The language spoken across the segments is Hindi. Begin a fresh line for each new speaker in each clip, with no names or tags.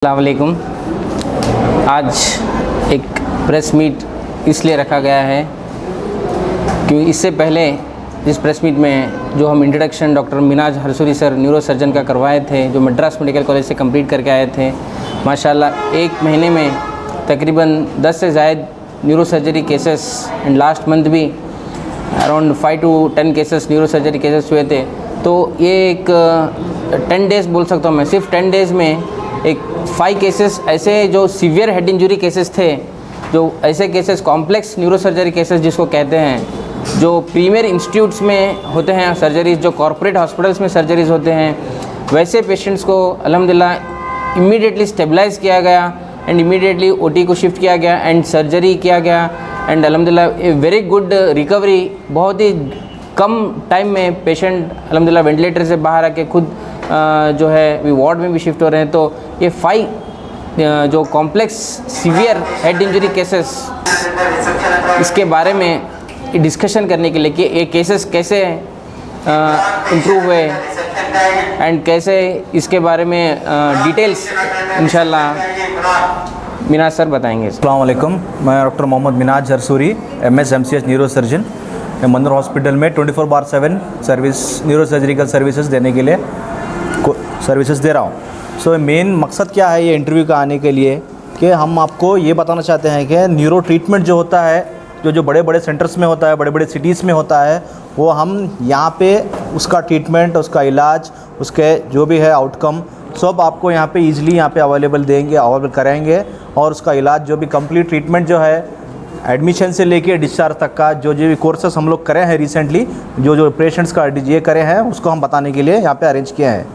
अस्सलाम वालेकुम। आज एक प्रेस मीट इसलिए रखा गया है क्योंकि इससे पहले इस प्रेस मीट में जो हम introduction doctor Minaj Harsuri sir neuro surgeon का करवाए थे, जो मद्रास मेडिकल कॉलेज से कंप्लीट करके आए थे, माशाल्लाह एक महीने में तकरीबन 10 से ज़ायद neuro surgery cases and last month भी around 5 to 10 cases neuro surgery cases हुए थे। तो ये एक 10 डेज़ बोल सकता हूँ मैं, सिर्फ 10 डेज़ में एक 5 केसेस ऐसे जो सीवियर हेड इंजरी केसेस थे, जो ऐसे cases complex neuro surgery cases जिसको कहते हैं, जो प्रीमियर इंस्टीट्यूट्स में होते हैं सर्जरीज़, जो कॉरपोरेट हॉस्पिटल्स में सर्जरीज़ होते हैं, वैसे पेशेंट्स को अल्हम्दुलिल्लाह इमीडिएटली स्टेबलाइज़ किया गया एंड इमीडिएटली ओटी को शिफ्ट किया गया एंड सर्जरी किया गया एंड अल्हम्दुलिल्लाह ए वेरी गुड रिकवरी। बहुत ही कम टाइम में पेशेंट अल्हम्दुलिल्लाह वेंटिलेटर से बाहर आके खुद जो है वी वार्ड में भी शिफ्ट हो रहे हैं। तो ये 5 जो complex severe head injury cases, इसके बारे में डिस्कशन करने के लिए कि ये केसेस कैसे इम्प्रूव हुए एंड कैसे इसके बारे में डिटेल्स इंशाल्लाह मिनाज सर बताएंगे।
अस्सलाम वालेकुम, मैं doctor Mohammed Minaj Harsuri, MS MCH neuro surgeon. मैं मंदर हॉस्पिटल में 24/7 सर्विस न्यूरो सर्जिकल सर्विसेज देने के लिए सर्विसेज दे रहा हूँ। सो मेन मकसद क्या है ये इंटरव्यू का आने के लिए कि हम आपको ये बताना चाहते हैं कि न्यूरो ट्रीटमेंट जो होता है, जो बड़े बड़े सेंटर्स में होता है, बड़े बड़े सिटीज़ में होता है, वो हम यहाँ पे उसका ट्रीटमेंट, उसका इलाज, उसके जो भी है आउटकम सब आपको यहाँ पे ईज़िली यहाँ पे अवेलेबल कराएंगे। और उसका इलाज जो भी कंप्लीट ट्रीटमेंट जो है एडमिशन से लेके डिस्चार्ज तक का जो भी कोर्सेस हम लोग करे हैं रिसेंटली, जो पेशेंट्स का ये करे हैं, उसको हम बताने के लिए यहाँ पे अरेंज किए हैं।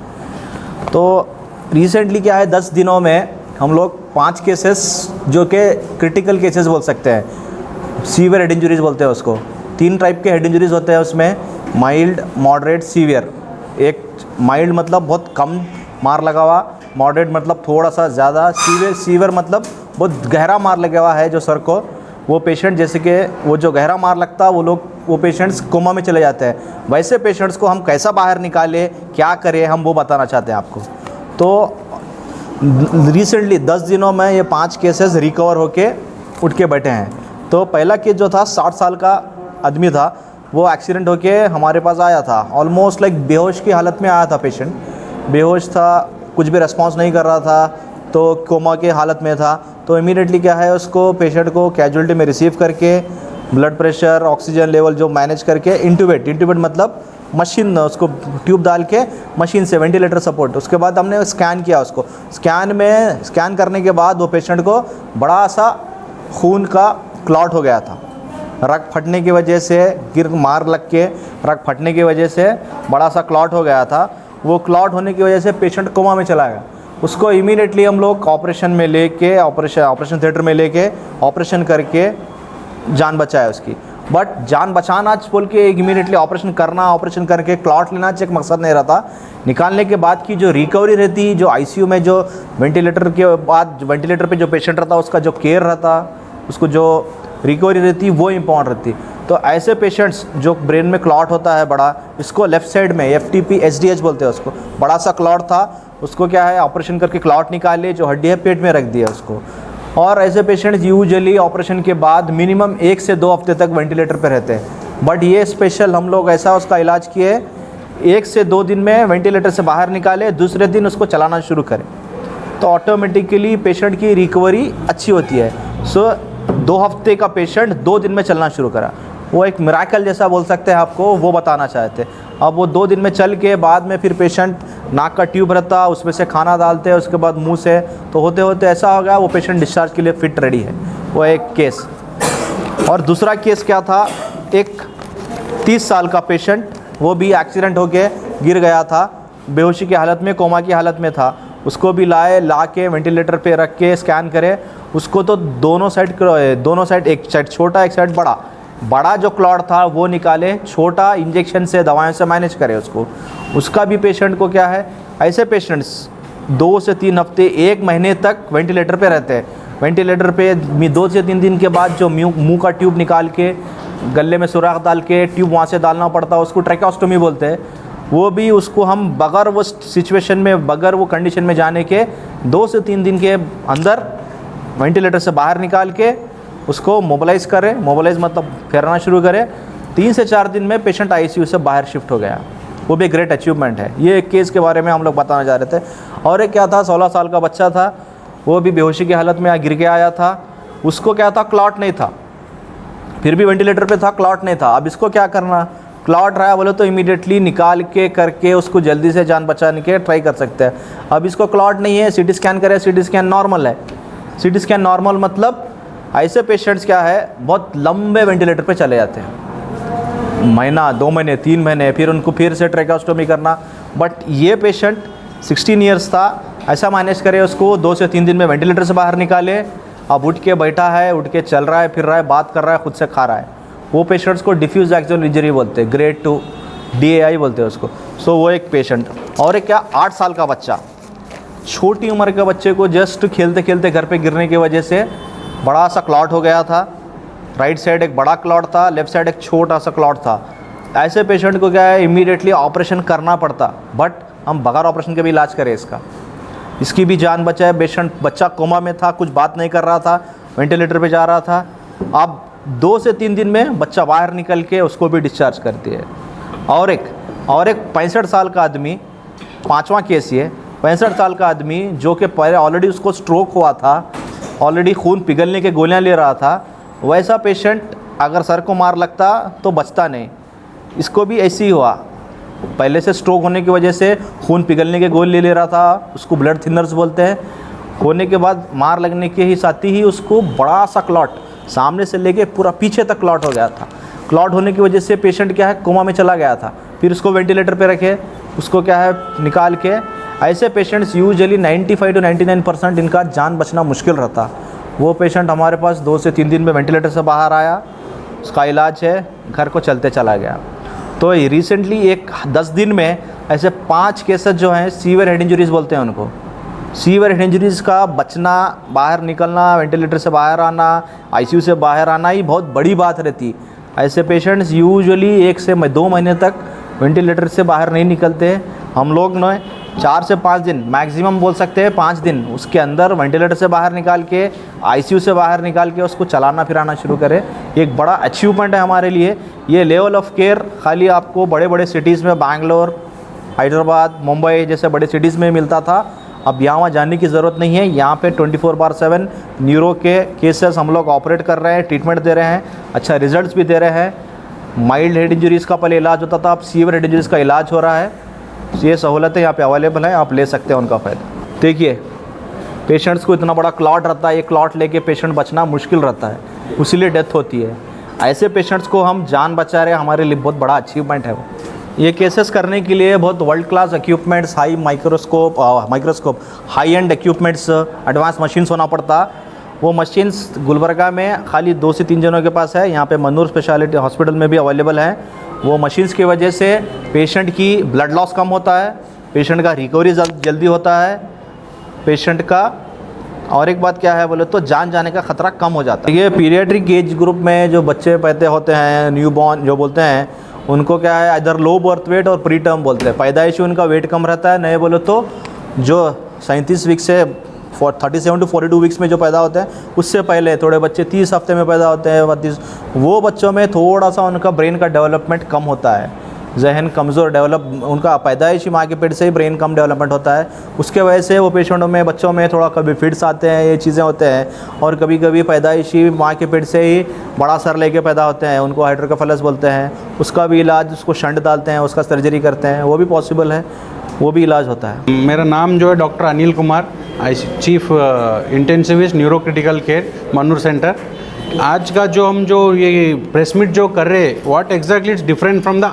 तो रिसेंटली क्या है, 10 दिनों में हम लोग 5 केसेस जो कि क्रिटिकल केसेस बोल सकते हैं, सीवियर हेड इंजरीज बोलते हैं उसको। 3 टाइप के हेड इंजरीज होते हैं उसमें, माइल्ड, मॉडरेट, सीवियर। एक माइल्ड मतलब बहुत कम मार लगा हुआ, मॉडरेट मतलब थोड़ा सा ज़्यादा, सीवियर मतलब बहुत गहरा मार लगा हुआ है जो सर को। वो पेशेंट जैसे कि वो जो गहरा मार लगता है वो पेशेंट्स कोमा में चले जाते हैं। वैसे पेशेंट्स को हम कैसा बाहर निकालें, क्या करें, हम वो बताना चाहते हैं आपको। तो रिसेंटली 10 दिनों में ये 5 केसेस रिकवर होके उठ के बैठे हैं। तो पहला केस जो था 60 साल का आदमी था, वो एक्सीडेंट होके हमारे पास आया था। ऑलमोस्ट लाइक बेहोश की हालत में आया था पेशेंट, बेहोश था, कुछ भी रिस्पॉन्स नहीं कर रहा था, तो कोमा के हालत में था। तो इमीडिएटली क्या है, उसको पेशेंट को कैजुअलिटी में रिसीव करके ब्लड प्रेशर, ऑक्सीजन लेवल जो मैनेज करके इंट्यूबेट मतलब मशीन, उसको ट्यूब डाल के मशीन से वेंटिलेटर सपोर्ट, उसके बाद हमने स्कैन किया उसको। स्कैन करने के बाद वो पेशेंट को बड़ा सा खून का क्लॉट हो गया था। रग फटने की वजह से, मार लग के रग फटने की वजह से बड़ा सा क्लॉट हो गया था। वो क्लॉट होने की वजह से पेशेंट कोमा में चला गया। उसको इमीडिएटली हम लोग ऑपरेशन थिएटर में लेके ऑपरेशन करके जान बचाया उसकी। बट जान बचाना बोल के इमीडिएटली ऑपरेशन करके क्लॉट लेना एक मकसद नहीं रहता। निकालने के बाद की जो रिकवरी रहती, जो ICU में जो वेंटिलेटर के बाद वेंटिलेटर पे जो पेशेंट रहता, उसका जो केयर रहता, उसको जो रिकवरी रहती, वो इम्पॉर्टेंट रहती। तो ऐसे पेशेंट्स जो ब्रेन में क्लॉट होता है बड़ा, इसको लेफ़्ट साइड में FTP SDH बोलते हैं उसको, बड़ा सा क्लॉट था, उसको क्या है ऑपरेशन करके क्लॉट निकाले, जो हड्डी है पेट में रख दिया उसको। और ऐसे पेशेंट्स यूजुअली ऑपरेशन के बाद मिनिमम 1 से 2 हफ्ते तक वेंटिलेटर पे रहते हैं। बट ये स्पेशल हम लोग ऐसा उसका इलाज किए, 1 से 2 दिन में वेंटिलेटर से बाहर निकाले, दूसरे दिन उसको चलाना शुरू करें, तो ऑटोमेटिकली पेशेंट की रिकवरी अच्छी होती है। सो 2 हफ्ते का पेशेंट 2 दिन में चलना शुरू करा, वो एक मिराकल जैसा बोल सकते हैं आपको, वो बताना चाहते हैं। अब वो 2 दिन में चल के बाद में फिर पेशेंट नाक का ट्यूब रहता, उसमें से खाना डालते हैं, उसके बाद मुंह से, तो होते होते ऐसा हो गया वो पेशेंट डिस्चार्ज के लिए फिट रेडी है। वो एक केस। और दूसरा केस क्या था, एक 30 साल का पेशेंट, वो भी एक्सीडेंट होके गिर गया था, बेहोशी की हालत में, कोमा की हालत में था। उसको भी ला के वेंटिलेटर पे रख के स्कैन करे। उसको तो दोनों साइड, एक साइड छोटा, एक साइड बड़ा जो क्लॉट था वो निकाले, छोटा इंजेक्शन से, दवाइयों से मैनेज करे उसको। उसका भी पेशेंट को क्या है, ऐसे पेशेंट्स 2 से 3 हफ्ते, 1 महीने तक वेंटिलेटर पे रहते हैं। वेंटिलेटर पे 2 से 3 दिन के बाद जो मुंह का ट्यूब निकाल के गले में सुराख डाल के ट्यूब वहाँ से डालना पड़ता है, उसको ट्रैकेओस्टोमी बोलते हैं। वो भी उसको हम बगैर वो सिचुएशन में, बगैर वो कंडीशन में जाने के 2 से 3 दिन के अंदर वेंटिलेटर से बाहर निकाल के उसको मोबिलाइज़ करें। मोबिलाइज़ मतलब फेरना शुरू करें। 3 से 4 दिन में पेशेंट आईसीयू से बाहर शिफ्ट हो गया। वो भी ग्रेट अचीवमेंट है। ये एक केस के बारे में हम लोग बताना चाह रहे थे। और एक क्या था, 16 साल का बच्चा था, वो भी बेहोशी की हालत में गिर के आया था। उसको क्या था, क्लॉट नहीं था, फिर भी वेंटिलेटर पे था, क्लॉट नहीं था। अब इसको क्या करना, क्लॉट रहा बोले तो इमीडिएटली निकाल के करके उसको जल्दी से जान बचाने के ट्राई कर सकते हैं। अब इसको क्लॉट नहीं है, सीटी स्कैन करें, सीटी स्कैन नॉर्मल है। सीटी स्कैन नॉर्मल मतलब ऐसे पेशेंट्स क्या है, बहुत लंबे वेंटिलेटर पे चले जाते हैं, महीना, 2 महीने, 3 महीने, फिर उनको फिर से ट्रैकेस्टोमी करना। बट ये पेशेंट 16 ईयर्स था, ऐसा मैनेज करे उसको 2 से 3 दिन में वेंटिलेटर से बाहर निकाले। अब उठ के बैठा है, उठ के चल रहा है, फिर रहा है, बात कर रहा है, खुद से खा रहा है। वो पेशेंट्स को डिफ्यूज एक्सियल इंजरी बोलते हैं, ग्रेड 2 DAI बोलते हैं उसको। सो वो एक पेशेंट। और एक क्या, 8 साल का बच्चा, छोटी उम्र के बच्चे को जस्ट खेलते खेलते घर पे गिरने की वजह से बड़ा सा क्लॉट हो गया था। राइट साइड एक बड़ा क्लॉट था, लेफ्ट साइड एक छोटा सा क्लॉट था। ऐसे पेशेंट को क्या है, इमीडिएटली ऑपरेशन करना पड़ता, बट हम बगैर ऑपरेशन के भी इलाज करें इसका, इसकी भी जान बचाए। पेशेंट, बच्चा कोमा में था, कुछ बात नहीं कर रहा था, वेंटिलेटर पे जा रहा था। अब 2 से 3 दिन में बच्चा बाहर निकल के उसको भी डिस्चार्ज करती है। और एक 65 साल का आदमी, 5वां केस ये, 65 साल का आदमी जो कि पहले ऑलरेडी उसको स्ट्रोक हुआ था, ऑलरेडी खून पिघलने के गोलियां ले रहा था। वैसा पेशेंट अगर सर को मार लगता तो बचता नहीं। इसको भी ऐसे ही हुआ, पहले से स्ट्रोक होने की वजह से खून पिघलने के गोली ले रहा था, उसको ब्लड थिनर्स बोलते हैं। होने के बाद मार लगने के ही साथ ही उसको बड़ा सा क्लॉट, सामने से लेके पूरा पीछे तक क्लॉट हो गया था। क्लॉट होने की वजह से पेशेंट क्या है, कोमा में चला गया था। फिर उसको वेंटिलेटर पे रखे, उसको क्या है निकाल के। ऐसे पेशेंट्स यूजुअली 95 to 99% इनका जान बचना मुश्किल रहता। वो पेशेंट हमारे पास 2 से 3 दिन में वेंटिलेटर से बाहर आया, उसका इलाज है, घर को चलते चला गया। तो रिसेंटली एक 10 दिन में ऐसे 5 केसेस जो हैं, सीवियर हेड इंजरीज बोलते हैं उनको। सीवियर हेड इंजरीज़ का बचना, बाहर निकलना, वेंटिलेटर से बाहर आना, आईसीयू से बाहर आना, ही बहुत बड़ी बात रहती। ऐसे पेशेंट्स यूजुअली 1 से 2 महीने तक वेंटिलेटर से बाहर नहीं निकलते। हम लोग ने 4 से 5 दिन, मैक्सिमम बोल सकते हैं 5 दिन, उसके अंदर वेंटिलेटर से बाहर निकाल के, आईसीयू से बाहर निकाल के उसको चलाना फिराना शुरू करें। एक बड़ा अचीवमेंट है हमारे लिए। ये लेवल ऑफ केयर खाली आपको बड़े बड़े सिटीज़ में, बैंगलोर, हैदराबाद, मुंबई जैसे बड़े सिटीज़ में मिलता था। अब यहाँ जाने की ज़रूरत नहीं है। यहाँ पे 24/7 न्यूरो के केसेस हम लोग ऑपरेट कर रहे हैं, ट्रीटमेंट दे रहे हैं, अच्छा रिजल्ट्स भी दे रहे हैं। माइल्ड हेड इंजरीज़ का पहले इलाज होता था, अब सीवियर हेड इंजरीज़ का इलाज हो रहा है। ये सहूलतें यहाँ पे अवेलेबल हैं, आप ले सकते हैं उनका फ़ायदा। देखिए, पेशेंट्स को इतना बड़ा क्लॉट रहता है, ये क्लॉट लेके पेशेंट बचना मुश्किल रहता है, उसीलिए डेथ होती है। ऐसे पेशेंट्स को हम जान बचा रहे हैं, हमारे लिए बहुत बड़ा अचीवमेंट है वो। ये केसेस करने के लिए बहुत world class equipments, high microscope, high and equipments, advance machines होना पड़ता। वो मशीन्स गुलबर्गा में खाली 2 से 3 जनों के पास है, यहाँ पे मनूर स्पेशलिटी हॉस्पिटल में भी अवेलेबल है। वो मशीन्स की वजह से पेशेंट की ब्लड लॉस कम होता है, पेशेंट का रिकवरी जल्दी होता है, पेशेंट का, और एक बात क्या है बोले तो जान जाने का ख़तरा कम हो जाता है। ये पीडियाट्रिक एज ग्रुप में जो बच्चे पैदा होते हैं, न्यूबॉर्न जो बोलते हैं, उनको क्या है इधर लो बर्थ वेट और प्री टर्म बोलते हैं। पैदाइशी उनका वेट कम रहता है, नए बोले तो जो 37 वीक से 37 to 42 वीक्स में जो पैदा होते हैं, उससे पहले थोड़े बच्चे 30 हफ्ते में पैदा होते हैं, 32, वो बच्चों में थोड़ा सा उनका ब्रेन का डेवलपमेंट कम होता है, जहन कमज़ोर डेवलप, उनका पैदाइशी माँ के पेट से ही ब्रेन कम डेवलपमेंट होता है। उसके वजह से वो पेशेंटों में, बच्चों में थोड़ा कभी फिट्स आते हैं, ये चीज़ें होते हैं। और कभी कभी पैदाइशी माँ के पेट से ही बड़ा सर लेके पैदा होते हैं, उनको हाइड्रोकेफेलस बोलते हैं। उसका भी इलाज, उसको शंट डालते हैं, उसका सर्जरी करते हैं, वो भी पॉसिबल है, वो भी इलाज होता है।
मेरा नाम जो है doctor Anil Kumar, chief intensivist neuro critical care Manur centre. आज का जो हम जो ये प्रेस मीट जो कर रहे हैं, what exactly it's different from the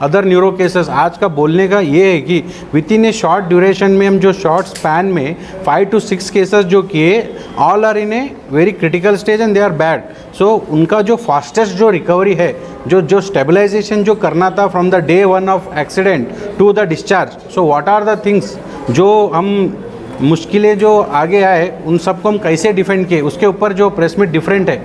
other neuro cases. आज का बोलने का ये है कि with in A short duration में हम जो शॉर्ट स्पैन में 5 to 6 केसेस जो किए, all are in a very critical stage and they are bad. So उनका जो फास्टेस्ट जो रिकवरी है, जो स्टेबलाइजेशन जो करना था from the day 1 of accident to the discharge, so what are the things जो हम मुश्किलें जो आगे आए, उन सबको हम कैसे डिफेंड किए, उसके ऊपर जो प्रेस मीट डिफरेंट है।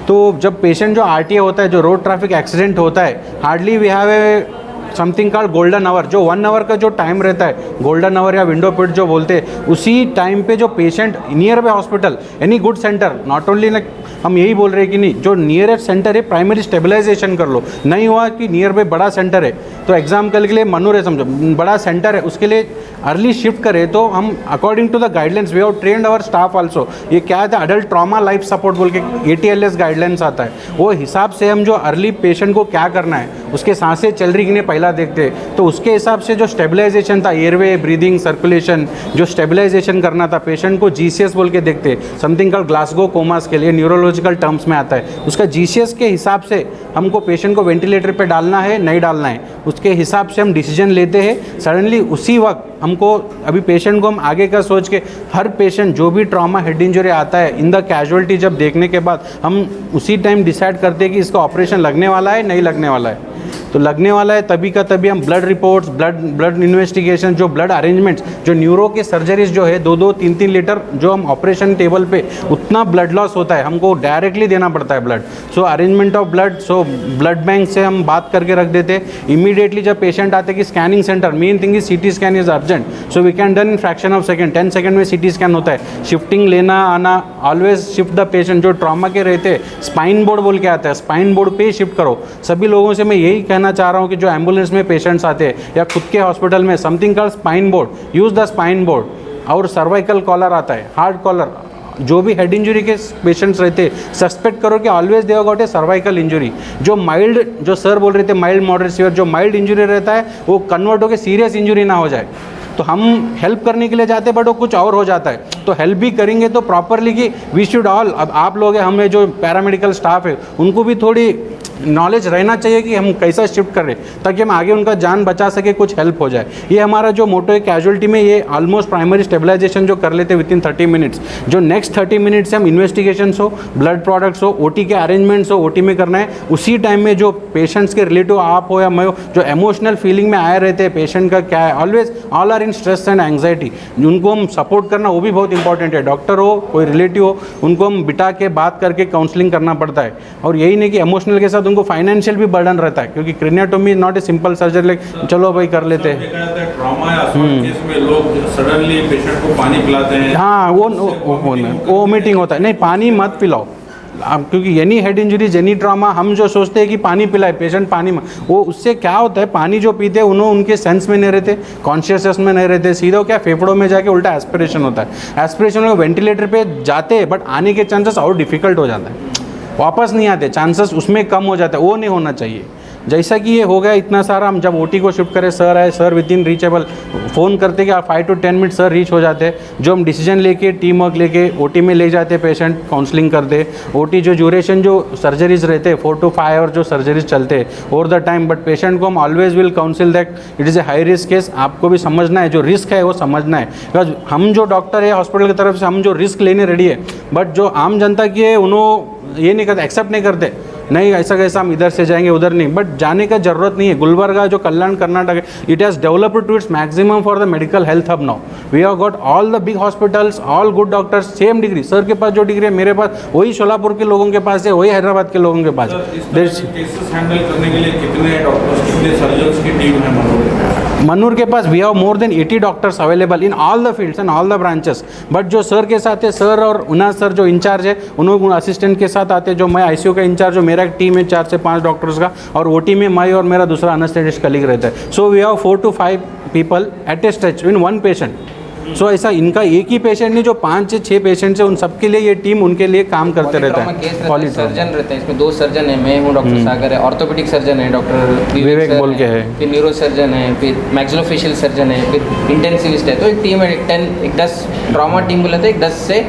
तो जब पेशेंट जो आरटीए होता है, जो रोड ट्रैफिक एक्सीडेंट होता है, hardly we have a something called golden hour, जो 1 आवर का जो टाइम रहता है, गोल्डन आवर या विंडो पीरियड जो बोलते हैं, उसी टाइम पे जो patient near by hospital any good centre, not only like हम यही बोल रहे हैं कि नहीं, जो नियरेस्ट सेंटर है प्राइमरी स्टेबलाइजेशन कर लो। नहीं हुआ कि नियर बाय बड़ा सेंटर है, तो एग्जाम्पल के लिए मनूर है, समझो बड़ा सेंटर है, उसके लिए अर्ली शिफ्ट करें तो हम according to the guidelines we have trained our staff also. ये क्या है, अडल्ट ट्रॉमा लाइफ सपोर्ट बोल के ATLS गाइडलाइंस आता है, वो हिसाब से हम जो अर्ली पेशेंट को क्या करना है, उसके सांसें चल रही कि नहीं पहला देखते हैं, तो उसके हिसाब से जो स्टेबलाइजेशन था, एयरवे, ब्रीदिंग, सर्कुलेशन, जो स्टेबलाइजेशन करना था पेशेंट को GCS बोल के देखते, समथिंग कॉल्ड ग्लासगो कोमास के लिए न्यूरोलॉजिकल टर्म्स में आता है, उसका GCS के हिसाब से हमको पेशेंट को वेंटिलेटर पे डालना है नहीं डालना है, उसके हिसाब से हम डिसीजन लेते हैं। सडनली उसी वक्त हमको अभी पेशेंट को हम आगे का सोच के, हर पेशेंट जो भी ट्रॉमा हेड इंजरी आता है इन द कैजुअलिटी जब देखने के बाद हम उसी टाइम डिसाइड करते हैं कि इसका ऑपरेशन लगने वाला है नहीं लगने वाला है। तो लगने वाला है तभी का तभी हम ब्लड रिपोर्ट्स, ब्लड इन्वेस्टिगेशन, जो ब्लड अरेंजमेंट्स, जो न्यूरो के सर्जरीज जो है 2-2, 3-3 लीटर जो हम ऑपरेशन टेबल पे उतना ब्लड लॉस होता है, हमको डायरेक्टली देना पड़ता है blood. So arrangement of blood, so blood bank से हम बात करके रख देते हैं। इमीडिएटली जब पेशेंट आते कि scanning centre, main thing is CT scan is urgent, so we can done in fraction of second, 10 second में CT स्कैन होता है। शिफ्टिंग लेना आना, ऑलवेज शिफ्ट द पेशेंट, जो ट्रॉमा के रहते स्पाइन बोर्ड बोल के आता है, स्पाइन बोर्ड पे शिफ्ट करो। सभी लोगों से मैं यही कहना चाह रहा हूँ कि जो एम्बुलेंस में पेशेंट्स आते हैं या खुद के हॉस्पिटल में, something called spine board, use the spine board. और सर्वाइकल कॉलर आता है, हार्ड कॉलर, जो भी हेड इंजरी के पेशेंट्स रहते हैं सस्पेक्ट करो कि always they got a cervical injury. जो माइल्ड, जो सर बोल रहे थे माइल्ड मॉडरेट सीवियर, जो माइल्ड इंजरी रहता है वो कन्वर्ट होकर सीरियस इंजरी ना हो जाए। तो हम हेल्प करने के लिए जाते हैं बट वो कुछ और हो जाता है, तो हेल्प भी करेंगे तो प्रॉपरली कि वी शुड ऑल, अब आप लोग हैं, हमें जो पैरामेडिकल स्टाफ है उनको भी थोड़ी नॉलेज रहना चाहिए कि हम कैसा शिफ्ट कर रहे हैं ताकि हम आगे उनका जान बचा सके, कुछ हेल्प हो जाए। ये हमारा जो मोटो है कैजुअलिटी में, ये ऑलमोस्ट प्राइमरी स्टेबलाइजेशन जो कर लेते विद इन 30 मिनट्स, जो नेक्स्ट 30 मिनट्स से हम इन्वेस्टिगेशंस हो, ब्लड प्रोडक्ट्स हो, OT के अरेंजमेंट्स हो, OT में करना है। उसी टाइम में जो पेशेंट्स के रिलेटिव आप हो या मैं हो, जो इमोशनल फीलिंग में आए रहते हैं पेशेंट का क्या है, always all are in stress and anxiety, उनको हम सपोर्ट करना वो भी बहुत इंपॉर्टेंट है। डॉक्टर हो, कोई रिलेटिव हो, उनको हम बिठा के बात करके काउंसलिंग करना पड़ता है। और यही नहीं कि इमोशनल के साथ उनको फाइनेंशियल भी बर्डन रहता है, क्योंकि craniotomy not a simple surgery like चलो भाई कर लेते हैं।
ट्रॉमा या केस में लोग सडनली पेशेंट को पानी पिलाते हैं,
हाँ वो मीटिंग होता है, नहीं पानी मत पिलाओ अब, क्योंकि any head injuries, any trauma, हम जो सोचते हैं कि पानी पिलाए पेशेंट पानी में, वो उससे क्या होता है, पानी जो पीते हैं उन्होंने उनके सेंस में नहीं रहते, कॉन्शियसनेस में नहीं रहते, सीधा क्या फेफड़ों में जाके उल्टा एस्पिरेशन होता है। एस्पिरेशन में वेंटिलेटर पे जाते हैं बट आने के चांसेस और डिफिकल्ट हो जाता है, वापस नहीं आते, चांसेस उसमें कम हो जाता है, वो नहीं होना चाहिए। जैसा कि ये हो गया इतना सारा, हम जब OT को शिफ्ट करें, सर आए, sir with in reachable, phone करते कि आप 5 to 10 मिनट सर रीच हो जाते हैं। जो हम डिसीजन लेके टीम वर्क लेके OT में ले जाते पेशेंट, काउंसलिंग करते। OT जो ड्यूरेशन जो सर्जरीज रहते 4 to 5 आवर जो सर्जरीज चलते over the time, but patient को हम always will council that it is a high risk case. आपको भी समझना है, जो रिस्क है वो समझना है, बिकॉज हम जो डॉक्टर है हॉस्पिटल की तरफ से हम जो रिस्क लेने रेडी है, बट जो आम जनता की है उन्होंने ये नहीं करते, एक्सेप्ट नहीं करते, नहीं ऐसा कैसा हम इधर से जाएंगे उधर नहीं, बट जाने का जरूरत नहीं है। गुलबर्गा जो कल्याण कर्नाटक है, it has developed to its maximum for the medical health hub now. We have got all the big hospitals, all good doctors, same degree, sir के पास जो डिग्री है मेरे पास वही सोलापुर के लोगों के पास है, वही हैदराबाद के लोगों के पास है।
केसेस हैंडल करने के लिए कितने डॉक्टर्स, कितने सर्जन्स की टीम है
मनूर के पास? We have more than 80 doctors available in all the fields and all the branches. But जो सर के साथ है, सर और उना सर जो इंचार्ज है, उन्होंने असिस्टेंट के साथ आते हैं, जो मैं ICU का इंचार्ज, जो मेरा एक टीम है 4 से 5 डॉक्टर्स का, और OT में मैं और मेरा दूसरा एनेस्थेटिस्ट कलीग रहता है। So we have 4 to 5 people at a stretch in one patient. So ऐसा इनका एक ही पेशेंट नहीं, जो 5 से 6 पेशेंट्स हैं, उन सबके लिए ये टीम उनके लिए काम करते रहता है।
सर्जन रहते हैं, इसमें 2 सर्जन है, मैं हूँ डॉक्टर सागर है, ऑर्थोपेडिक सर्जन है डॉक्टर
विवेक बोल के है,
फिर न्यूरो सर्जन है, फिर मैक्सिलोफेशियल सर्जन है, फिर इंटेंसिविस्ट है। तो एक टीम है, 10 ट्रॉमा टीम बोले थे, 10 से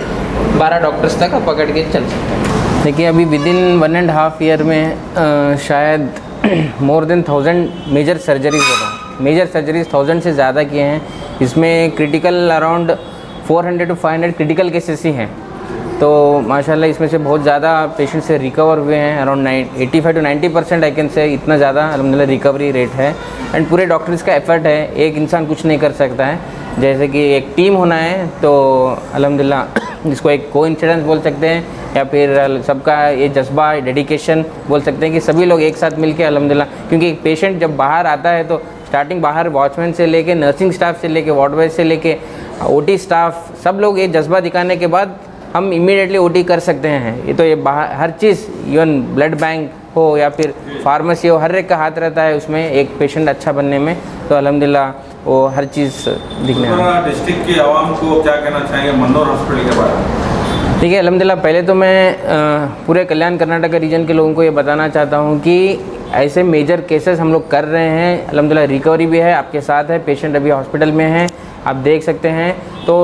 12 डॉक्टर्स तक आप पकड़ के चल सकते हैं। देखिए अभी विदिन 1.5 ईयर में शायद मोर देन 1000 मेजर सर्जरीज हो रहा है। मेजर सर्जरीज 1000 से ज़्यादा किए हैं, इसमें critical around 400 to 500 critical cases ही हैं। तो माशाल्लाह इसमें से बहुत ज़्यादा पेशेंट से रिकवर हुए हैं, around 85 to 90% I can say, इतना ज़्यादा अल्हम्दुलिल्लाह रिकवरी रेट है। एंड पूरे डॉक्टर्स का एफर्ट है, एक इंसान कुछ नहीं कर सकता है, जैसे कि एक टीम होना है, तो अल्हम्दुलिल्लाह जिसको एक कोइंसिडेंस बोल सकते हैं या फिर सबका ये जज्बा डेडिकेशन बोल सकते हैं कि सभी लोग एक साथ मिलके अल्हम्दुलिल्लाह, क्योंकि एक पेशेंट जब बाहर आता है तो स्टार्टिंग बाहर वॉचमैन से लेके नर्सिंग स्टाफ से लेके वार्ड बॉय से लेके ओटी स्टाफ सब लोग ये जज्बा दिखाने के बाद हम इमीडिएटली ओटी कर सकते हैं। ये तो ये बाहर हर चीज़ इवन ब्लड बैंक हो या फिर फार्मेसी हो, हर एक का हाथ रहता है उसमें एक पेशेंट अच्छा बनने में। तो अल्हम्दुलिल्लाह वो हर चीज़ दिखने में।
डिस्ट्रिक्ट की आवाम को क्या कहना चाहेंगे मन्नूर हॉस्पिटल के बारे में?
ठीक है, अल्हम्दुलिल्लाह पहले तो मैं पूरे कल्याण कर्नाटक रीजन के लोगों को ये बताना चाहता हूँ कि ऐसे मेजर केसेस हम लोग कर रहे हैं। अल्हम्दुलिल्लाह रिकवरी भी है, आपके साथ है, पेशेंट अभी हॉस्पिटल में है, आप देख सकते हैं। तो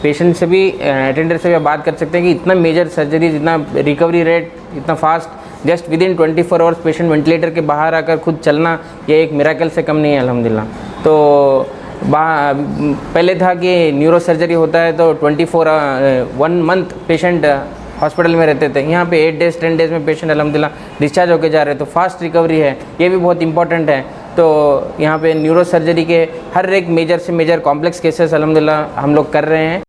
पेशेंट से भी अटेंडर से भी आप बात कर सकते हैं कि इतना मेजर सर्जरी, इतना रिकवरी रेट इतना fast, just with in 24 hours patient ventilator के बाहर आकर खुद चलना, ये एक मिराकल से कम नहीं है अल्हम्दुलिल्लाह। तो पहले था कि न्यूरो सर्जरी होता है तो 1 मंथ पेशेंट हॉस्पिटल में रहते थे, यहाँ पे 8 डेज़ 10 डेज़ में पेशेंट अल्हम्दुलिल्लाह डिस्चार्ज होकर जा रहे हैं। तो फास्ट रिकवरी है, ये भी बहुत इंपॉर्टेंट है। तो यहाँ पे न्यूरो सर्जरी के हर एक मेजर से मेजर कॉम्प्लेक्स केसेस अल्हम्दुलिल्लाह हम लोग कर रहे हैं।